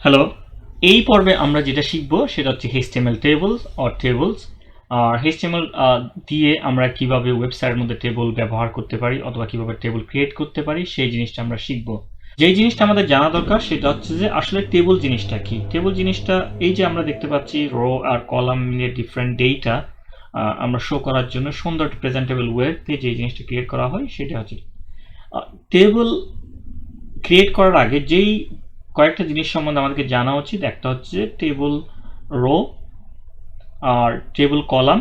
Hello, এই পর্বে আমরা যেটা শিখব সেটা হচ্ছে HTML tables or tables। R HTML দিয়ে আমরা কিভাবে ওয়েবসাইটের মধ্যে টেবল ব্যবহার করতে পারি অথবা কিভাবে টেবল ক্রিয়েট করতে পারি সেই জিনিসটা আমরা শিখব। যেই জিনিসটা আমাদের জানা দরকার সেটা হচ্ছে যে আসলে টেবল জিনিসটা কি। টেবল জিনিসটা এই যে আমরা দেখতে পাচ্ছি রো আর কলাম মিলে ডিফারেন্ট ডেটা আমরা শো করার জন্য সুন্দর প্রেজেন্টেবল ওয়েতে যে জিনিসটা ক্রিয়েট করা হয় সেটা হচ্ছে টেবল। ক্রিয়েট করার আগে যেই কয়েকটা জিনিস সম্বন্ধে আমাদেরকে জানা উচিত, একটা হচ্ছে টেবল রো আর table column,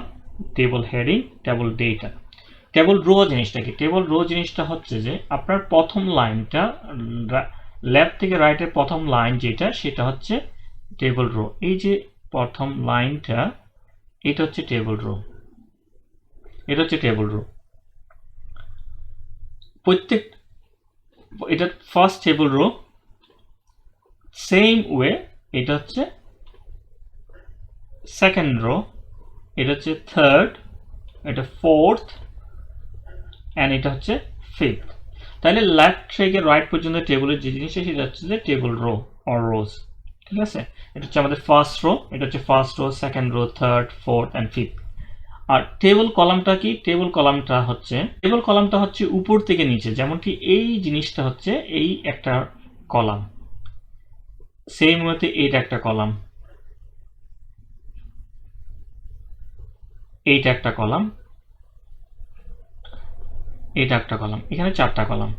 table heading, table data. Table row জিনিসটা কি? টেবল রো জিনিসটা হচ্ছে যে আপনার প্রথম লাইনটা, লেফট থেকে রাইটের প্রথম লাইন যেটা, সেটা হচ্ছে টেবল রো। এই যে প্রথম লাইনটা, এটা হচ্ছে টেবল রো, এটা হচ্ছে টেবল রো। প্রত্যেক এটা first table row, same way এটা হচ্ছে সেকেন্ড রো, এটা হচ্ছে থার্ড, এটা ফোর্থ, অ্যান্ড এটা হচ্ছে ফিফথ। তাহলে লেফট থেকে রাইট পর্যন্ত টেবিলের যে জিনিসটা সেটা হচ্ছে যে টেবিল রো অর রোজ। ঠিক আছে, এটা হচ্ছে আমাদের ফার্স্ট রো, এটা হচ্ছে first row, second row, third, fourth and fifth. আর টেবল কলামটা কি? টেবল কলামটা হচ্ছে উপর থেকে নিচে, যেমনটি এই জিনিসটা হচ্ছে এই একটা কলাম, সেম ওয়েতে এইটা একটা কলাম, এইটা একটা কলাম, এটা একটা কলাম, এখানে চারটা কলাম।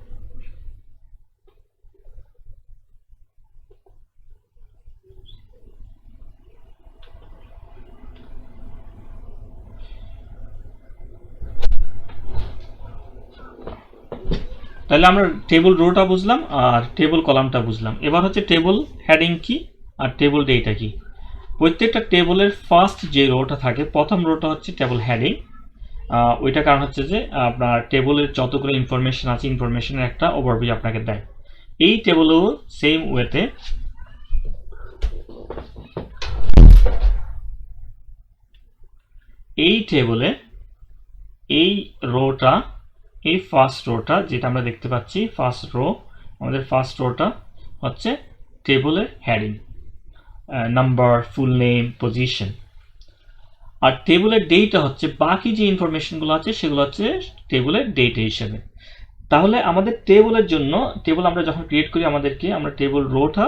তাহলে আমরা টেবল রোটা বুঝলাম আর টেবল কলামটা বুঝলাম। এবার হচ্ছে টেবল হেডিং কি আর টেবল ডেটা কি। প্রত্যেকটা টেবলের ফার্স্ট যে রোটা থাকে, প্রথম রোটা হচ্ছে টেবল হেডিং। ওইটা কারণ হচ্ছে যে আপনার টেবলের যতগুলো ইনফরমেশন আছে, ইনফরমেশনের একটা ওভারভিউ আপনাকে দেয়। এই টেবলেও সেম ওয়েতে এই টেবলে এই রোটা, এই ফার্স্ট রোটা যেটা আমরা দেখতে পাচ্ছি, ফার্স্ট রো, আমাদের ফার্স্ট রোটা হচ্ছে টেবলের heading, number, full name, position. আর টেবলের ডেটা হচ্ছে বাকি যে ইনফরমেশনগুলো আছে সেগুলো হচ্ছে টেবলের ডেটা হিসেবে। তাহলে আমাদের টেবলের জন্য, টেবল আমরা যখন ক্রিয়েট করি আমাদেরকে, আমরা টেবল রোটা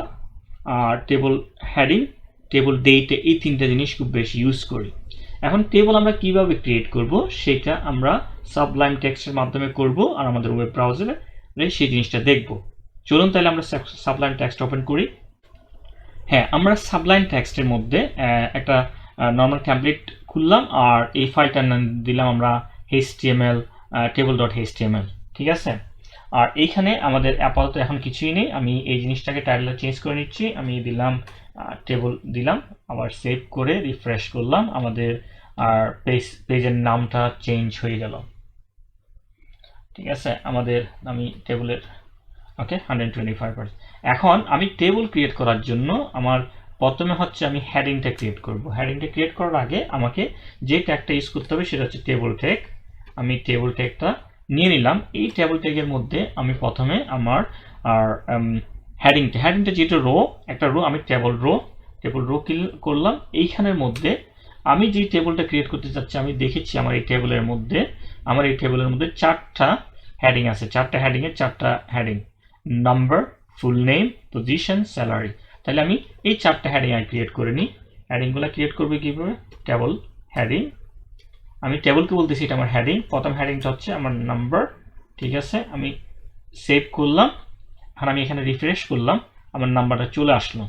আর টেবল হেডিং, টেবল ডেটা, এই তিনটা জিনিস খুব বেশি ইউজ করি। এখন টেবল আমরা কিভাবে ক্রিয়েট করব সেটা আমরা সাবলাইম টেক্সটের মাধ্যমে করব আর আমাদের ওয়েব ব্রাউজারে সেই জিনিসটা দেখব। চলুন তাহলে আমরা সাবলাইম টেক্সট ওপেন করি। হ্যাঁ, আমরা সাবলাইম টেক্সটের মধ্যে একটা নর্মাল টেমপ্লেট খুললাম আর এই ফাইলটার নাম দিলাম আমরা HTML table.html। ঠিক আছে, আর এইখানে আমাদের আপাতত এখন কিছুই নেই। আমি এই জিনিসটাকে টাইটেলটা চেঞ্জ করে নিচ্ছি, আমি দিলাম টেবল দিলাম, আবার সেভ করে রিফ্রেশ করলাম, আমাদের আর পেজের নামটা চেঞ্জ হয়ে গেল। ঠিক আছে, আমাদের আমি টেবলের ওকে 125%। এখন আমি টেবল ক্রিয়েট করার জন্য আমার প্রথমে হচ্ছে আমি হেডিংটা ক্রিয়েট করব। হেডিংটা ক্রিয়েট করার আগে আমাকে যে ট্যাগটা ইউজ করতে হবে সেটা হচ্ছে টেবল ট্যাগ। আমি টেবল ট্যাগটা নিয়ে নিলাম। এই টেবল ট্যাগের মধ্যে আমি প্রথমে আমার আর হেডিংটা যেটা রো, একটা রো, আমি টেবল রো করলাম। এইখানের মধ্যে আমি যে টেবলটা ক্রিয়েট করতে চাচ্ছি, আমি দেখেছি আমার এই টেবলের মধ্যে চারটা হেডিং আছে, চারটা হেডিংয়ে চারটা heading, number, full name, position, salary. তাহলে আমি এই চারটা হেডিং ক্রিয়েট করে নিই। হেডিংগুলো ক্রিয়েট করবে কিভাবে? টেবল হেডিং, আমি টেবলকে বলতেছি এটা আমার হেডিং, প্রথম হেডিংটা হচ্ছে আমার নাম্বার। ঠিক আছে, আমি সেভ করলাম, আর আমি এখানে রিফ্রেশ করলাম, আমার নাম্বারটা চলে আসলো।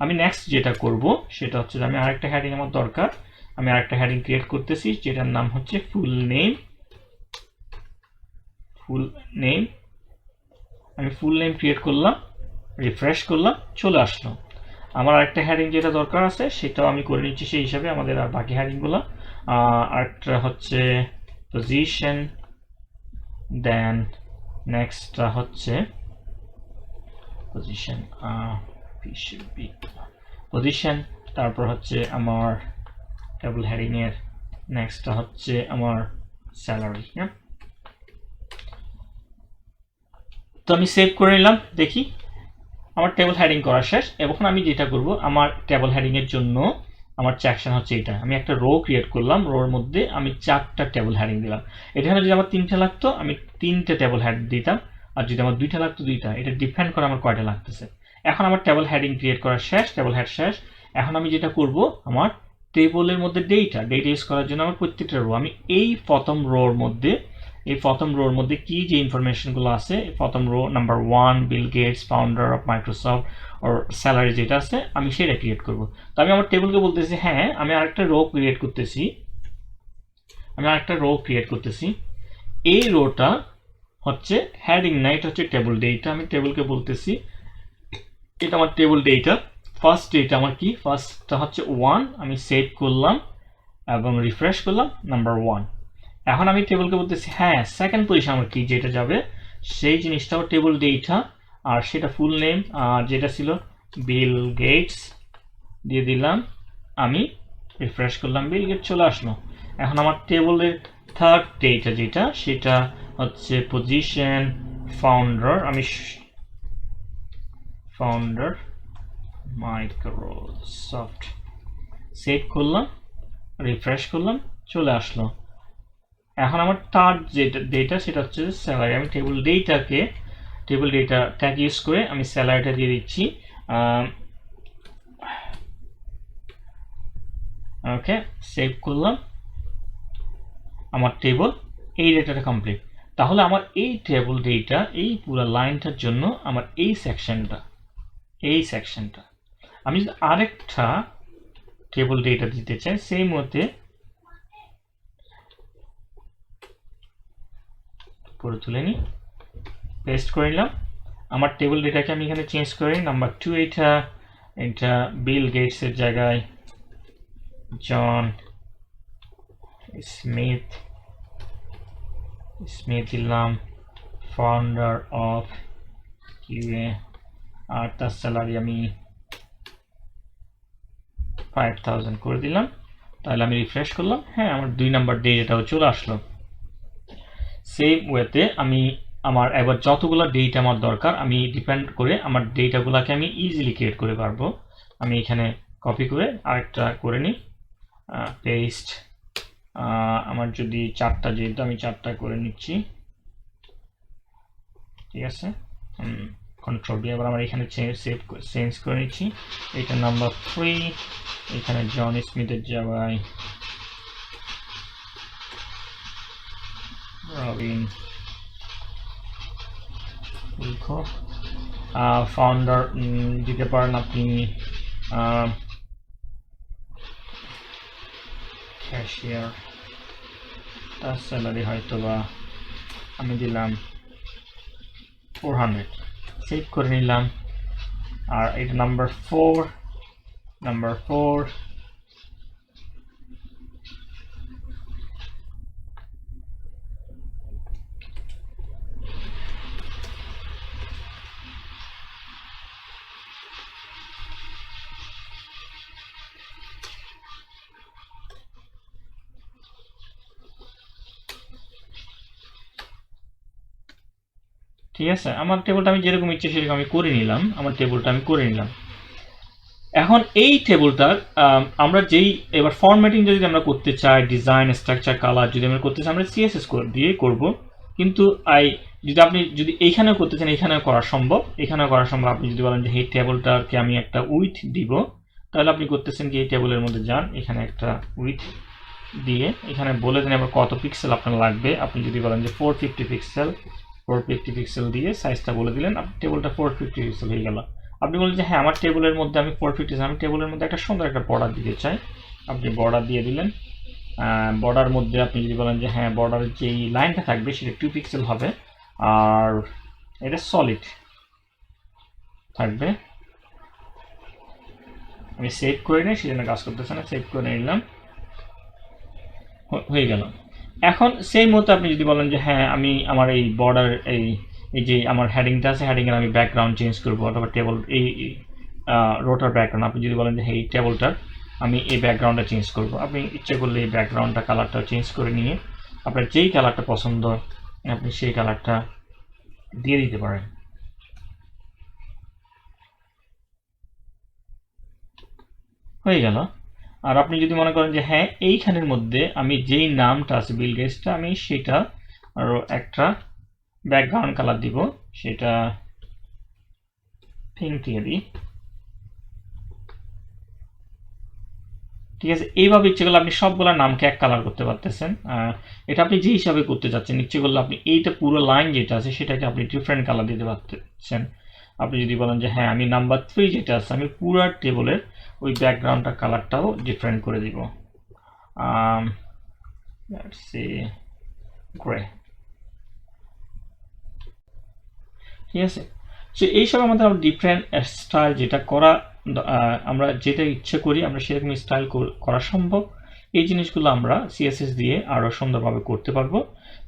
আমি নেক্সট যেটা করব সেটা হচ্ছে যে আমি আরেকটা হেডিং আমার দরকার, আমি আরেকটা হেডিং ক্রিয়েট করতেছি যেটার নাম হচ্ছে ফুল নেম। আমি ফুল নেম ক্রিয়েট করলাম, রিফ্রেশ করলাম, চলে আসলো। আমার আরেকটা হেডিং যেটা দরকার আছে সেটাও আমি করে নিচ্ছি সেই হিসাবে, আমাদের আর বাকি হেডিংগুলো। আরেকটা হচ্ছে পজিশন, দেন নেক্সটটা হচ্ছে পজিশন, তারপর হচ্ছে আমার টেবল হেডিং এর নেক্সটটা হচ্ছে আমার স্যালারি। হ্যাঁ, তো আমি সেভ করে নিলাম, দেখি আমার টেবিল হেডিং করা শেষ। এখন আমি যেটা করব, আমার টেবিল হেডিং এর জন্য আমার সেকশন হচ্ছে এটা। আমি একটা রো ক্রিয়েট করলাম, রোর মধ্যে আমি 4টা টেবিল হেডিং দিলাম। এখানে যদি আমার 3টে লাগতো আমি 3টে টেবিল হেড দিতাম, আর যদি আমার 2টা লাগতো 2টা। এটা ডিপেন্ড করে আমার কয়টা লাগতেছে। এখন আমার টেবিল হেডিং ক্রিয়েট করা শেষ, টেবিল হেড শেষ। এখন আমি যেটা করব, আমার টেবিলের মধ্যে ডেটা ইউজ করার জন্য আমার প্রত্যেকটা রো, আমি এই প্রথম রোর মধ্যে কি যে ইনফরমেশনগুলো আছে, প্রথম row number 1 Bill Gates founder of Microsoft ওর স্যালারি যেটা আছে আমি সেটা ক্রিয়েট করব। তো আমি আমার টেবিলকে বলতেছি হ্যাঁ আমি আরেকটা রো ক্রিয়েট করতেছি। এই রোটা হচ্ছে হেডিং না, এটা হচ্ছে টেবিল ডেটা। আমি টেবিলকে বলতেছি এটা আমার টেবিল ডেটা। ফার্স্ট ডেটা আমার কি, ফার্স্টটা হচ্ছে 1। আমি সেভ করলাম এবং রিফ্রেশ করলাম, নাম্বার 1। এখন আমি টেবিলকে বলতেছি হ্যাঁ সেকেন্ড পজিশন আমার কি যেটা যাবে সেই জিনিসটাও টেবিল ডেটা, আর সেটা ফুল নেম যেটা ছিল বিল গেটস দিয়ে দিলাম। আমি রিফ্রেশ করলাম, বিল গেটস চলে আসলো। এখন আমার টেবিলের থার্ড ডেটা যেটা সেটা হচ্ছে পজিশন ফাউন্ডার। আমি ফাউন্ডার মাইক্রোসফট সেভ করলাম, রিফ্রেশ করলাম, চলে আসলো। এখন আমার থার্ড যেটা ডেটা সেটা হচ্ছে স্যালারি। আমি টেবিল ডেটা ট্যাগ ইউজ করে আমি স্যালারিটা দিয়ে দিচ্ছি। ওকে, সেভ করলাম, আমার টেবিল এই ডেটাটা কমপ্লিট। তাহলে আমার এই টেবিল ডেটা এই পুরো লাইনটার জন্য আমার এই সেকশনটা আমি যদি আরেকটা টেবিল ডেটা দিতে চাই সেই মতে পরে তুলে নিই, পেস্ট করে নিলাম। আমার টেবিল ডেটাকে আমি এখানে চেঞ্জ করে নাম্বার 2, এটা বিল গেটসের জায়গায় জন স্মিথ দিলাম, ফাউন্ডার অফ কিউএ, আর তার স্যালারি আমি 5000 করে দিলাম। তাহলে আমি রিফ্রেশ করলাম, হ্যাঁ আমার 2 নাম্বার ডেটাও চলে আসলো। সেম ওয়েতে আমি আমার এবার যতগুলো ডেটা আমার দরকার আমি ডিপেন্ড করে আমার ডেটাগুলোকে আমি ইজিলি ক্রিয়েট করে পারবো। আমি এখানে কপি করে আরেকটা করে নিই, পেস্ট। আমার যদি 4টা যেহেতু আমি 4টা করে নিচ্ছি, ঠিক আছে। কন্ট্রোল দিয়ে আবার আমার এখানে চেঞ্জ করে নিচ্ছি। এটা নাম্বার 3, এখানে জন স্মিথের জায়গায় রবিন লিখো। ফাউন্ডার দিতে পারেন আপনি ক্যাশিয়ার, তার স্যালারি হয়তো বা আমি দিলাম 400, সেভ করে নিলাম। আর এটা নাম্বার 4 ঠিক আছে। আমার টেবিলটা আমি যেরকম ইচ্ছে সেরকম আমি করে নিলাম, এখন এই টেবিলটার আমরা যেই এবার ফরম্যাটিং যদি আমরা করতে চাই, ডিজাইন স্ট্রাকচার কালার যদি আমরা করতে চাই আমরা সিএসএস দিয়ে করব। কিন্তু যদি এইখানেও করতে চান এখানেও করা সম্ভব, আপনি যদি বলেন যে এই টেবিলটাকে আমি একটা উইথ দিব, তাহলে আপনি করতেছেন কি এই টেবিলের মধ্যে যান, এখানে একটা উইথ দিয়ে এখানে বলে দেন আবার কত পিক্সেল আপনার লাগবে। আপনি যদি বলেন যে 450 পিক্সেল দিয়ে সাইজটা বলে দিলেন, আপনার টেবিলটা 450 পিক্সেল হয়ে গেল। আপনি বলেন যে হ্যাঁ আমার টেবিলের মধ্যে আমি 450, আমি টেবিলের মধ্যে একটা সুন্দর একটা বর্ডার দিতে চাই, আপনি বর্ডার দিয়ে দিলেন। বর্ডার মধ্যে আপনি যদি বলেন যে হ্যাঁ বর্ডারের যেই লাইনটা থাকবে সেটা 2 পিক্সেল হবে, আর এটা সলিড থাকবে। আমি সেভ করে নিই, সেজন্য কাজ করতেছে না, সেভ করে নিলাম, হয়ে গেল। এখন সেই মতো আপনি যদি বলেন যে হ্যাঁ আমি আমার এই বর্ডার এই যে আমার হেডিংটা আছে, হেডিংয়ের আমি ব্যাকগ্রাউন্ড চেঞ্জ করবো, অথবা টেবিল এই রোটার ব্যাকগ্রাউন্ড, আপনি যদি বলেন যে এই টেবিলটার আমি এই ব্যাকগ্রাউন্ডটা চেঞ্জ করব, আপনি ইচ্ছে করলে এই ব্যাকগ্রাউন্ডটা কালারটা চেঞ্জ করে নিয়ে আপনার যেই কালারটা পছন্দ আপনি সেই কালারটা দিয়ে দিতে পারেন। হয়ে গেল। আর আপনি যদি মনে করেন যে হ্যাঁ এইখানের মধ্যে আমি যেই নামটা আছে বিল গেটসটা আমি সেটা আরও একটা ব্যাকগ্রাউন্ড কালার দিব, সেটা পিঙ্ক দিয়ে দিই। ঠিক আছে, এইভাবে ইচ্ছে করলে আপনি সবগুলা নামকে এক কালার করতে পারতেছেন। এটা আপনি যে হিসাবে করতে যাচ্ছেন, ইচ্ছে করলে আপনি এইটা পুরো লাইন যেটা আছে সেটাকে আপনি ডিফারেন্ট কালার দিতে পারতেছেন। আপনি যদি বলেন যে হ্যাঁ আমি নাম্বার 3 যেটা আছে আমি পুরো টেবলের ওই ব্যাকগ্রাউন্ডটা কালারটাও ডিফারেন্ট করে দিব, লেটস সি গ্রে। ঠিক আছে, সো এইসব আমাদের ডিফারেন্ট স্টাইল যেটা করা আমরা যেটা ইচ্ছে করি আমরা সেরকম স্টাইল করা সম্ভব। এই জিনিসগুলো আমরা সিএসএস দিয়ে আরও সুন্দরভাবে করতে পারবো।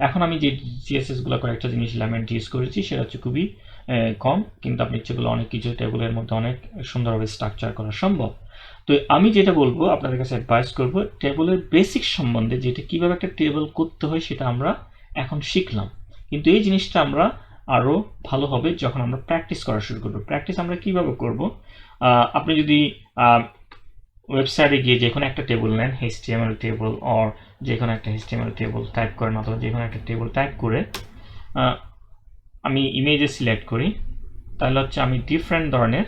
এখন আমি যে সিএসএসগুলো কয়েকটা জিনিস এলিমেন্ট ইউজ করেছি সেটা হচ্ছে খুবই কম, কিন্তু আপনি ইচ্ছে করলে অনেক কিছু টেবিলের মধ্যে অনেক সুন্দরভাবে স্ট্রাকচার করা সম্ভব। তো আমি যেটা বলবো আপনাদের কাছে অ্যাডভাইস করবো, টেবিলের বেসিক সম্বন্ধে যেটা কীভাবে একটা টেবিল করতে হয় সেটা আমরা এখন শিখলাম, কিন্তু এই জিনিসটা আমরা আরও ভালো হবে যখন আমরা প্র্যাকটিস করা শুরু করবো। প্র্যাকটিস আমরা কিভাবে করব, আপনি যদি ওয়েবসাইটে গিয়ে যে কোনো একটা টেবিল নেন, HTML টেবিল অর যে কোনো একটা HTML টেবিল টাইপ করেন, অথবা যে কোনো একটা টেবিল টাইপ করে আমি ইমেজে সিলেক্ট করি, তাহলে হচ্ছে আমি ডিফারেন্ট ধরনের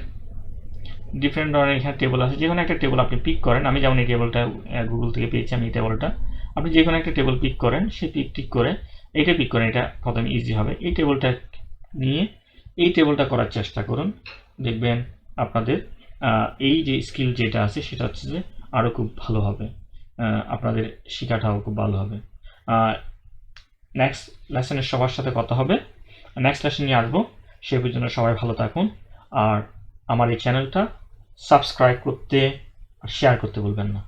এখানে টেবিল আছে, যে কোনো একটা টেবিল আপনি পিক করেন। আমি যেমন এই টেবিলটা গুগল থেকে পেয়েছি, আমি এই টেবিলটা, আপনি যে কোনো একটা টেবিল পিক করেন, সে পিক করে এটা পিক করেন, এটা প্রথমে ইজি হবে। এই টেবিলটা নিয়ে এই টেবিলটা করার চেষ্টা করুন, দেখবেন আপনাদের এই যে স্কিল যেটা আছে সেটা হচ্ছে যে আরও খুব ভালো হবে, আপনাদের শেখাটাও খুব ভালো হবে। নেক্সট লেসনে সবার সাথে কথা হবে, নেক্সট লেসন নিয়ে আসবো। সে পর্যন্ত সবাই ভালো থাকুন, আর আমার এই চ্যানেলটা সাবস্ক্রাইব করতে আর শেয়ার করতে ভুলবেন না।